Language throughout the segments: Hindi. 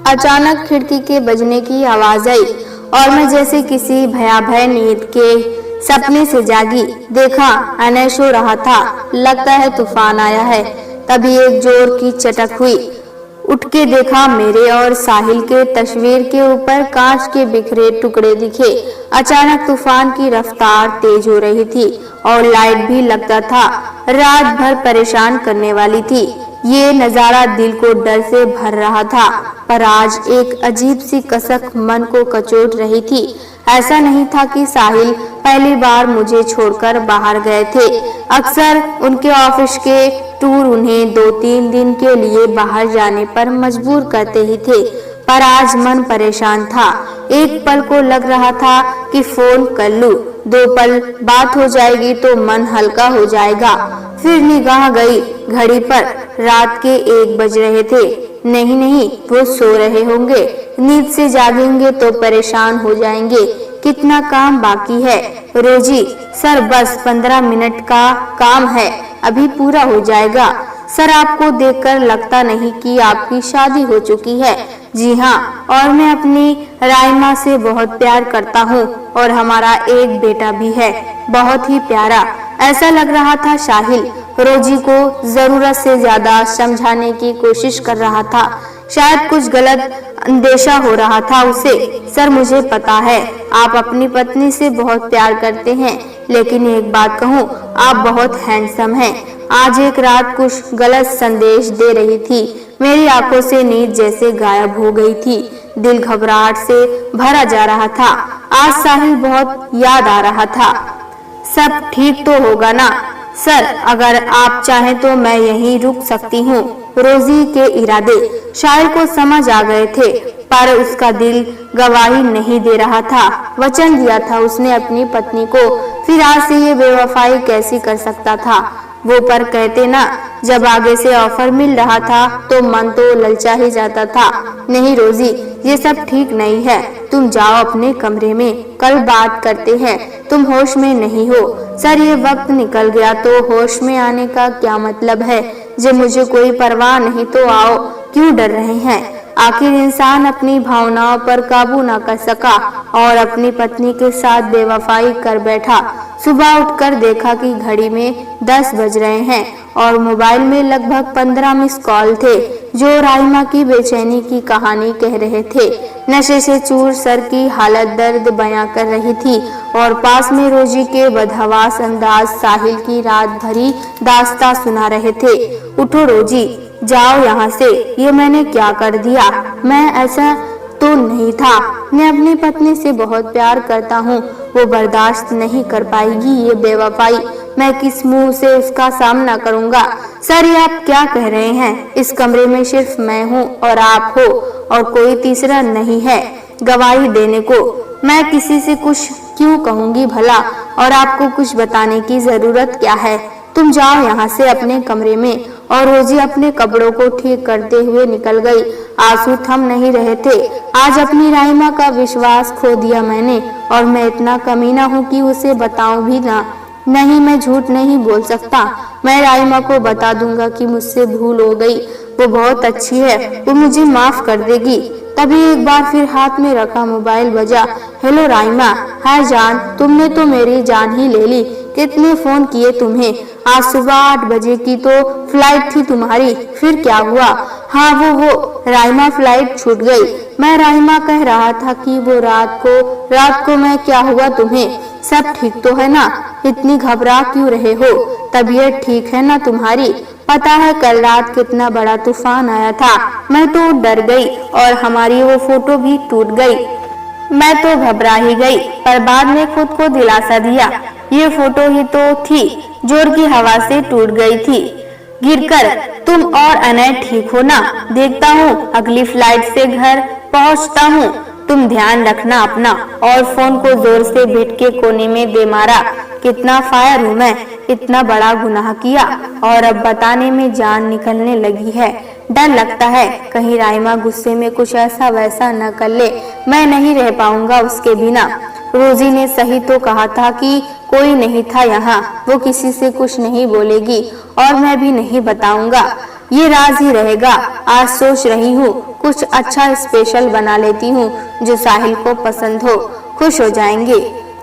अचानक खिड़की के बजने की आवाज आई और मैं जैसे किसी भयावह नींद के सपने से जागी। देखा अनय सो रहा था। लगता है तूफान आया है। तभी एक जोर की चटक हुई। उठ के देखा मेरे और साहिल के तस्वीर के ऊपर कांच के बिखरे टुकड़े दिखे। अचानक तूफान की रफ्तार तेज हो रही थी और लाइट भी लगता था रात भर परेशान करने वाली थी। ये नजारा दिल को डर से भर रहा था, पर आज एक अजीब सी कसक मन को कचोट रही थी। ऐसा नहीं था कि साहिल पहली बार मुझे छोड़कर बाहर गए थे। अक्सर उनके ऑफिस के टूर उन्हें 2-3 दिन के लिए बाहर जाने पर मजबूर करते ही थे, पर आज मन परेशान था। एक पल को लग रहा था कि फोन कर लूं, 2 पल बात हो जाएगी तो मन हल्का हो जाएगा। फिर निगाह गई घड़ी पर, रात के 1 बज रहे थे। नहीं, वो सो रहे होंगे। नींद से जागेंगे तो परेशान हो जाएंगे। कितना काम बाकी है। रोजी, सर बस 15 मिनट का काम है, अभी पूरा हो जाएगा। सर आपको देखकर लगता नहीं कि आपकी शादी हो चुकी है। जी हाँ, और मैं अपनी राइमा से बहुत प्यार करता हूँ और हमारा एक बेटा भी है, बहुत ही प्यारा। ऐसा लग रहा था साहिल रोजी को जरूरत से ज्यादा समझाने की कोशिश कर रहा था। शायद कुछ गलत अंदेशा हो रहा था उसे। सर मुझे पता है आप अपनी पत्नी से बहुत प्यार करते हैं, लेकिन एक बात कहूँ, आप बहुत हैंडसम हैं। आज एक रात कुछ गलत संदेश दे रही थी। मेरी आंखों से नींद जैसे गायब हो गई थी। दिल घबराहट से भरा जा रहा था। आज साहिल बहुत याद आ रहा था। सब ठीक तो होगा ना? सर अगर आप चाहें तो मैं यहीं रुक सकती हूँ। रोजी के इरादे साहिल को समझ आ गए थे, पर उसका दिल गवाही नहीं दे रहा था। वचन दिया था उसने अपनी पत्नी को, फिर आज से ये बेवफाई कैसी कर सकता था वो। पर कहते ना, जब आगे से ऑफर मिल रहा था तो मन तो ललचा ही जाता था। नहीं रोजी, ये सब ठीक नहीं है। तुम जाओ अपने कमरे में, कल बात करते हैं। तुम होश में नहीं हो। सर ये वक्त निकल गया तो होश में आने का क्या मतलब है? जब मुझे कोई परवाह नहीं तो आओ, क्यों डर रहे हैं? आखिर इंसान अपनी भावनाओं पर काबू न कर सका और अपनी पत्नी के साथ बेवफाई कर बैठा। सुबह उठकर देखा कि घड़ी में 10 बज रहे हैं और मोबाइल में लगभग 15 मिस कॉल थे, जो राइमा की बेचैनी की कहानी कह रहे थे। नशे से चूर सर की हालत दर्द बयां कर रही थी और पास में रोजी के बदहवास अंदाज साहिल की रात भरी दास्तां सुना रहे थे। उठो रोजी, जाओ यहाँ से। ये मैंने क्या कर दिया? मैं ऐसा तो नहीं था। मैं अपनी पत्नी से बहुत प्यार करता हूँ, वो बर्दाश्त नहीं कर पाएगी ये बेवफाई। मैं किस मुंह से उसका सामना करूँगा? सर ये आप क्या कह रहे हैं? इस कमरे में सिर्फ मैं हूँ और आप हो, और कोई तीसरा नहीं है गवाही देने को। मैं किसी से कुछ क्यों कहूँगी भला, और आपको कुछ बताने की जरूरत क्या है? तुम जाओ यहाँ से अपने कमरे में। और रोजी अपने कपड़ों को ठीक करते हुए निकल गई। आंसू थम नहीं रहे थे। आज अपनी राइमा का विश्वास खो दिया मैंने, और मैं इतना कमीना हूँ कि उसे बताऊं भी ना। नहीं, मैं झूठ नहीं बोल सकता। मैं राइमा को बता दूंगा कि मुझसे भूल हो गई। वो बहुत अच्छी है, वो मुझे माफ कर देगी। तभी एक बार फिर हाथ में रखा मोबाइल बजा। हेलो राइमा। हाय जान, तुमने तो मेरी जान ही ले ली। कितने फोन किए तुम्हें? आज सुबह 8 बजे की तो फ्लाइट थी तुम्हारी। फिर क्या हुआ? हाँ वो राइमा, फ्लाइट छूट गई। मैं राइमा कह रहा था कि वो रात को मैं क्या हुआ तुम्हें? सब ठीक तो है ना? इतनी घबरा क्यों रहे हो? तबीयत ठीक है ना तुम्हारी? पता है कल रात कितना बड़ा तूफान आया था। मैं तो डर गई और हमारी वो फोटो भी टूट गई। मैं तो घबरा ही गई, पर बाद में खुद को दिलासा दिया, ये फोटो ही तो थी, जोर की हवा से टूट गई थी गिरकर। तुम और अनय ठीक हो ना? देखता हूँ अगली फ्लाइट से घर पहुँचता हूँ। तुम ध्यान रखना अपना। और फोन को जोर से बेड के कोने में दे मारा। कितना फायर हूँ मैं, इतना बड़ा गुनाह किया और अब बताने में जान निकलने लगी है। डर लगता है कहीं राइमा गुस्से में कुछ ऐसा वैसा न कर ले। मैं नहीं रह पाऊंगा उसके बिना। रोजी ने सही तो कहा था कि कोई नहीं था यहाँ। वो किसी से कुछ नहीं बोलेगी और मैं भी नहीं बताऊंगा। ये राज ही रहेगा। आज सोच रही हूँ कुछ अच्छा स्पेशल बना लेती हूँ जो साहिल को पसंद हो, खुश हो जाएंगे।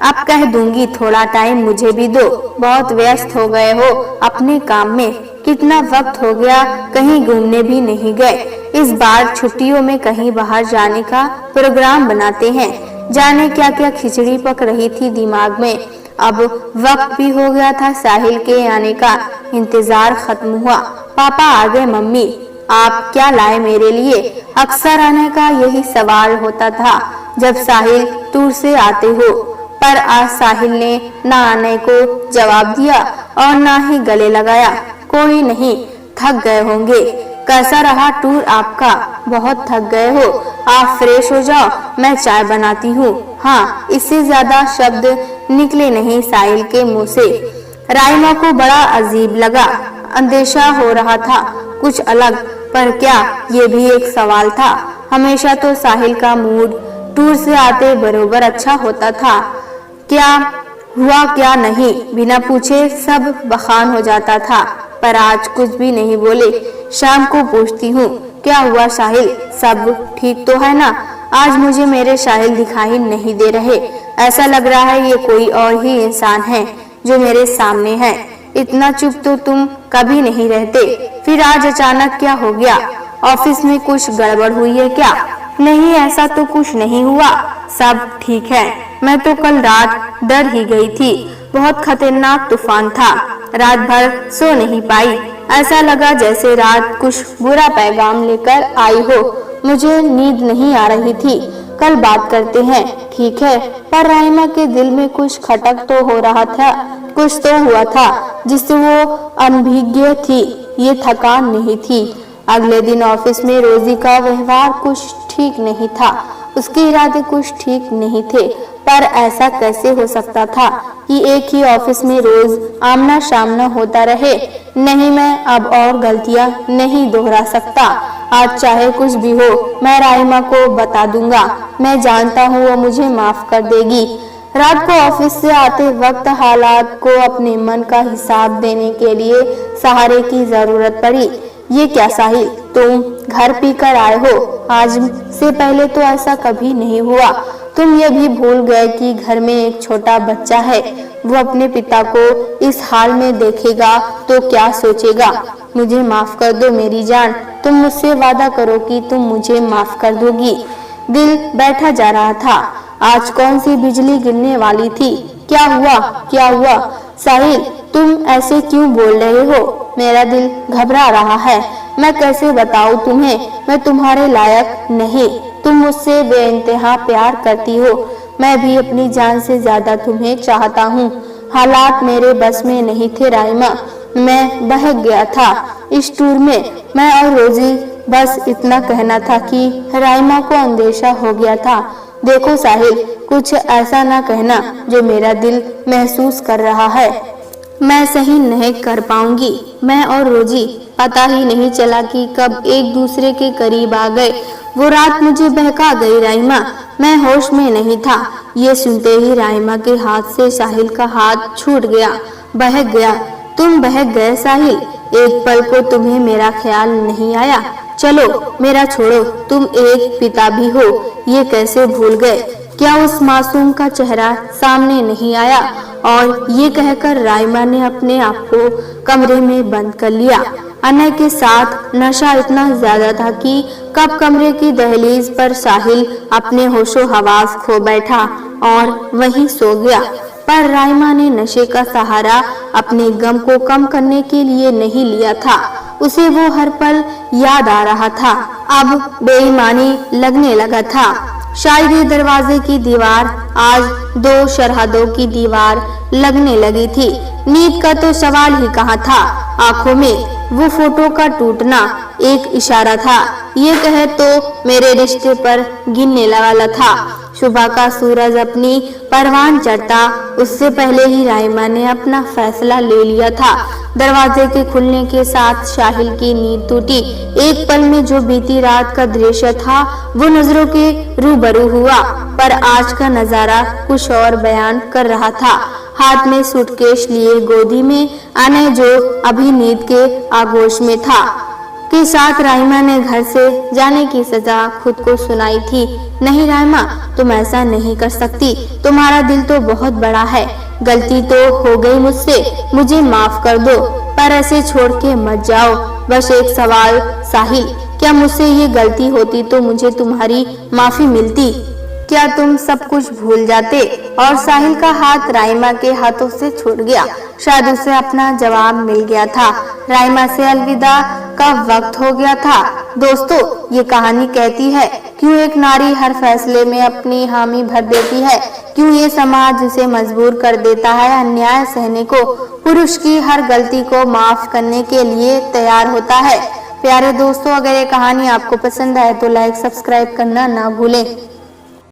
अब कह दूंगी थोड़ा टाइम मुझे भी दो, बहुत व्यस्त हो गए हो अपने काम में। कितना वक्त हो गया कहीं घूमने भी नहीं गए। इस बार छुट्टियों में कहीं बाहर जाने का प्रोग्राम बनाते हैं। जाने क्या क्या खिचड़ी पक रही थी दिमाग में। अब वक्त भी हो गया था साहिल के आने का, इंतजार खत्म हुआ। पापा आ गए। मम्मी आप क्या लाए मेरे लिए? अक्सर आने का यही सवाल होता था जब साहिल टूर से आते हो, पर आज साहिल ने ना आने को जवाब दिया और ना ही गले लगाया। कोई नहीं, थक गए होंगे। कैसा रहा टूर आपका? बहुत थक गए हो, आप फ्रेश हो जाओ, मैं चाय बनाती हूँ। हाँ, इससे ज्यादा शब्द निकले नहीं साहिल के मुंह से। राइमा को बड़ा अजीब लगा। अंदेशा हो रहा था कुछ अलग, पर क्या ये भी एक सवाल था? हमेशा तो साहिल का मूड टूर से आते बरोबर अच्छा होता था। क्या हुआ क्या नहीं, बिना पूछे सब बखान हो जाता था, पर आज कुछ भी नहीं बोले। शाम को पूछती हूँ क्या हुआ साहिल, सब ठीक तो है ना? आज मुझे मेरे साहिल दिखाई नहीं दे रहे। ऐसा लग रहा है ये कोई और ही इंसान है जो मेरे सामने है। इतना चुप तो तुम कभी नहीं रहते, फिर आज अचानक क्या हो गया? ऑफिस में कुछ गड़बड़ हुई है क्या? नहीं, ऐसा तो कुछ नहीं हुआ, सब ठीक है। मैं तो कल रात डर ही गई थी, बहुत खतरनाक तूफान था। रात भर सो नहीं पाई, ऐसा लगा जैसे रात कुछ बुरा पैगाम लेकर आई हो। मुझे नींद नहीं आ रही थी। कल बात करते हैं, ठीक है? पर राइमा के दिल में कुछ खटक तो हो रहा था, कुछ तो हुआ था जिससे वो अनभिज्ञ थी। ये थकान नहीं थी। अगले दिन ऑफिस में रोजी का व्यवहार कुछ ठीक नहीं था, उसके इरादे कुछ ठीक नहीं थे। पर ऐसा कैसे हो सकता था कि एक ही ऑफिस में रोज आमना सामना होता रहे? नहीं, मैं अब और गलतियां नहीं दोहरा सकता। आज चाहे कुछ भी हो, मैं राइमा को बता दूंगा। मैं जानता हूँ वो मुझे माफ कर देगी। रात को ऑफिस से आते वक्त हालात को अपने मन का हिसाब देने के लिए सहारे की जरूरत पड़ी। ये क्या साहिल, तुम घर पीकर आए हो? आज से पहले तो ऐसा कभी नहीं हुआ। तुम ये भी भूल गए कि घर में एक छोटा बच्चा है। वो अपने पिता को इस हाल में देखेगा तो क्या सोचेगा? मुझे माफ कर दो मेरी जान, तुम मुझसे वादा करो कि तुम मुझे माफ कर दोगी। दिल बैठा जा रहा था। आज कौन सी बिजली गिरने वाली थी? क्या हुआ, क्या हुआ? साहिल, तुम ऐसे क्यों बोल रहे हो? मेरा दिल घबरा रहा है। मैं कैसे बताऊं तुम्हें, मैं तुम्हारे लायक नहीं। तुम मुझसे बेइंतहा प्यार करती हो, मैं भी अपनी जान से ज्यादा तुम्हें चाहता हूँ। हालात मेरे बस में नहीं थे राइमा, मैं बहक गया था इस टूर में। मैं और रोजी, बस इतना कहना था कि राइमा को अंदेशा हो गया था। देखो साहिल, कुछ ऐसा ना कहना जो मेरा दिल महसूस कर रहा है। मैं सही नहीं कर पाऊंगी। मैं और रोजी पता ही नहीं चला कि कब एक दूसरे के करीब आ गए। वो रात मुझे बहका गई राइमा, मैं होश में नहीं था। ये सुनते ही राइमा के हाथ से साहिल का हाथ छूट गया, बहक गया। तुम बहक गए साहिल? एक पल को तुम्हें मेरा ख्याल नहीं आया? चलो मेरा छोड़ो, तुम एक पिता भी हो, ये कैसे भूल गए? क्या उस मासूम का चेहरा सामने नहीं आया? और ये कहकर राइमा ने अपने आप को कमरे में बंद कर लिया। अनय के साथ नशा इतना ज्यादा था कि कब कमरे की दहलीज पर साहिल अपने होशो हवास खो बैठा और वहीं सो गया। पर राइमा ने नशे का सहारा अपने गम को कम करने के लिए नहीं लिया था। उसे वो हर पल याद आ रहा था। अब बेईमानी लगने लगा था। शायद ये दरवाजे की दीवार आज दो सरहदों की दीवार लगने लगी थी। नींद का तो सवाल ही कहाँ था। आंखों में वो फोटो का टूटना एक इशारा था। ये कहे तो मेरे रिश्ते पर गिरने वाला था। सुबह का सूरज अपनी परवान चढ़ता उससे पहले ही राइमा ने अपना फैसला ले लिया था। दरवाजे के खुलने के साथ साहिल की नींद टूटी। एक पल में जो बीती रात का दृश्य था वो नजरों के रूबरू हुआ, पर आज का नजारा कुछ और बयान कर रहा था। हाथ में सूटकेस लिए गोदी में अनय जो अभी नींद के आगोश में था, के साथ राइमा ने घर से जाने की सजा खुद को सुनाई थी। नहीं राइमा, तुम ऐसा नहीं कर सकती, तुम्हारा दिल तो बहुत बड़ा है। गलती तो हो गई मुझसे, मुझे माफ कर दो, पर ऐसे छोड़ के मत जाओ। बस एक सवाल साहिल, क्या मुझसे ये गलती होती तो मुझे तुम्हारी माफी मिलती? क्या तुम सब कुछ भूल जाते? और साहिल का हाथ राइमा के हाथों से छूट गया। शायद उसे अपना जवाब मिल गया था। राइमा से अलविदा का वक्त हो गया था। दोस्तों, ये कहानी कहती है क्यों एक नारी हर फैसले में अपनी हामी भर देती है, क्यों ये समाज उसे मजबूर कर देता है अन्याय सहने को, पुरुष की हर गलती को माफ करने के लिए तैयार होता है। प्यारे दोस्तों, अगर ये कहानी आपको पसंद आए तो लाइक सब्सक्राइब करना ना भूलें।